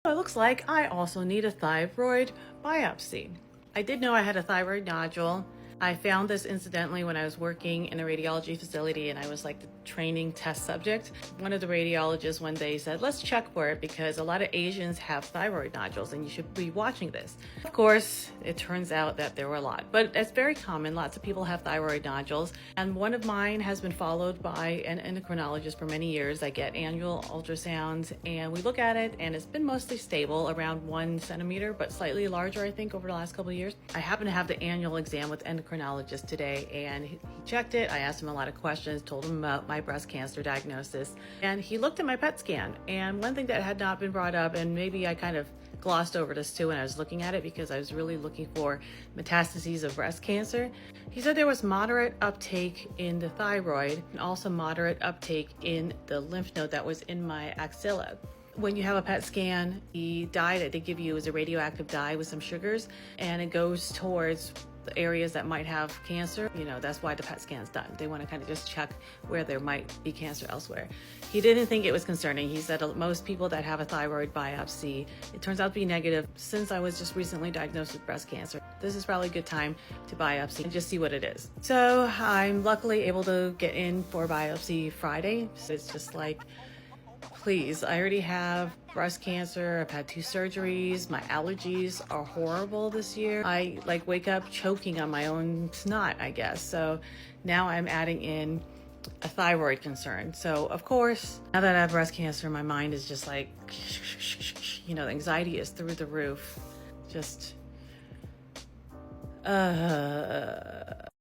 It looks like I also need a thyroid biopsy. I did know I had a thyroid nodule. I found this incidentally when I was working in a radiology facility and I was like the training test subject. One of the radiologists one day said, let's check for it because a lot of Asians have thyroid nodules and you should be watching this. Of course, it turns out that there were a lot, but it's very common. Lots of people have thyroid nodules and one of mine has been followed by an endocrinologist for many years. I get annual ultrasounds and we look at it and it's been mostly stable around 1 centimeter, but slightly larger, I think, over the last couple of years. I happen to have the annual exam with endocrinologist today and he checked it. I asked him a lot of questions, told him about my breast cancer diagnosis, and he looked at my PET scan. And one thing that had not been brought up, and maybe I kind of glossed over this too when I was looking at it because I was really looking for metastases of breast cancer. He said there was moderate uptake in the thyroid and also moderate uptake in the lymph node that was in my axilla. When you have a PET scan, the dye that they give you is a radioactive dye with some sugars, and it goes towards the areas that might have cancer. You know, that's why the PET scan's done. They want to kind of just check where there might be cancer elsewhere. He didn't think it was concerning. He said most people that have a thyroid biopsy, it turns out to be negative. Since I was just recently diagnosed with breast cancer, this is probably a good time to biopsy and just see what it is. So I'm luckily able to get in for biopsy Friday. So it's just like, please, I already have breast cancer. I've had 2 surgeries. My allergies are horrible this year. I wake up choking on my own snot, I guess. So now I'm adding in a thyroid concern. So of course, now that I have breast cancer, my mind is just like, you know, the anxiety is through the roof. Just,